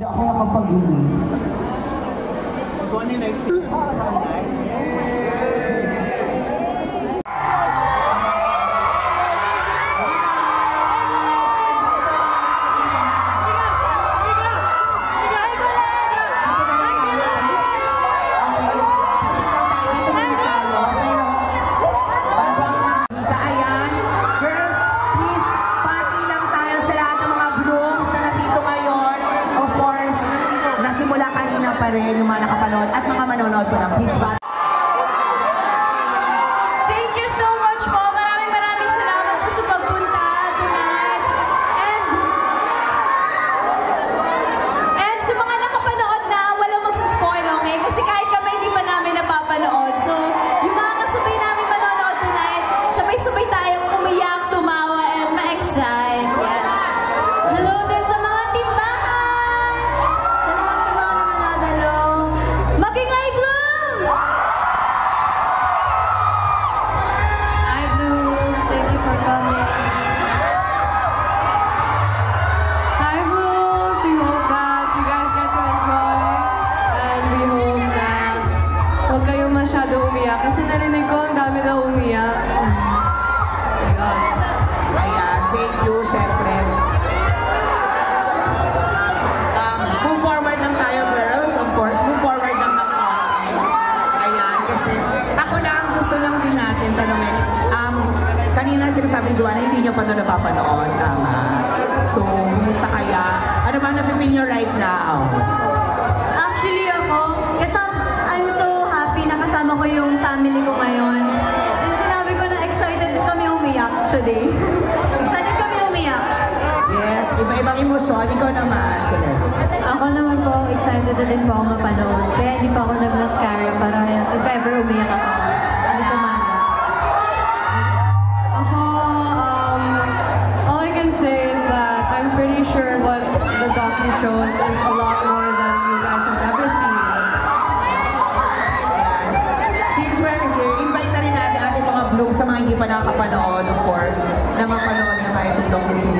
Ako nakapag-iwi. Kung ano yung next? Rin yung mga nakapanood at mga manonood po ng Please Back. Thank you so much po. Maraming salamat po sa pagpunta tonight. And sa mga nakapanood na walang magsuspoil, okay? Kasi kahit kami hindi pa namin napapanood. So, yung mga kasabay namin manonood tonight, sabay-sabay tayong umiyak, tumawa, and ma-excite. Yes. Hello din sa mga timbahan! Sa lahat ng mga nananadalo. Making Blooms! Hi Blooms, thank you for coming. Hi Blooms, we hope that you guys get to enjoy and we hope that huwag kayong masyado umiyak kasi narinig ko ang dami daw umiyak. Ayun. Ayan, thank you, syempre. Move forward lang tayo, girls. Of course, move forward lang ng konti. Ayan, kasi ako lang, gusto lang din natin tanongin. Kanina sinasabi ni Joanna, hindi niyo pa ito napapanood. Tama. So, kumusta kaya? Ano ba napipil niyo right now? Actually ako, kasi I'm so happy na kasama ko yung family ko ngayon. And sinabi ko na excited kami umiyak today. Excited kami umiyak. Yes, iba-ibang emosyon. Ikaw naman. Ako naman po, excited na din po ako mapanood. Kaya hindi pa ako nag-mascara para if ever umiyak ako. Hindi ko man. Ako, all I can say is that I'm pretty sure what the docu shows is a lot more than you guys have ever seen. Since we're here, invite na rin natin ating mga Bloom sa mga hindi pa nakakapanood, of course, na mapanood na kayo itong docu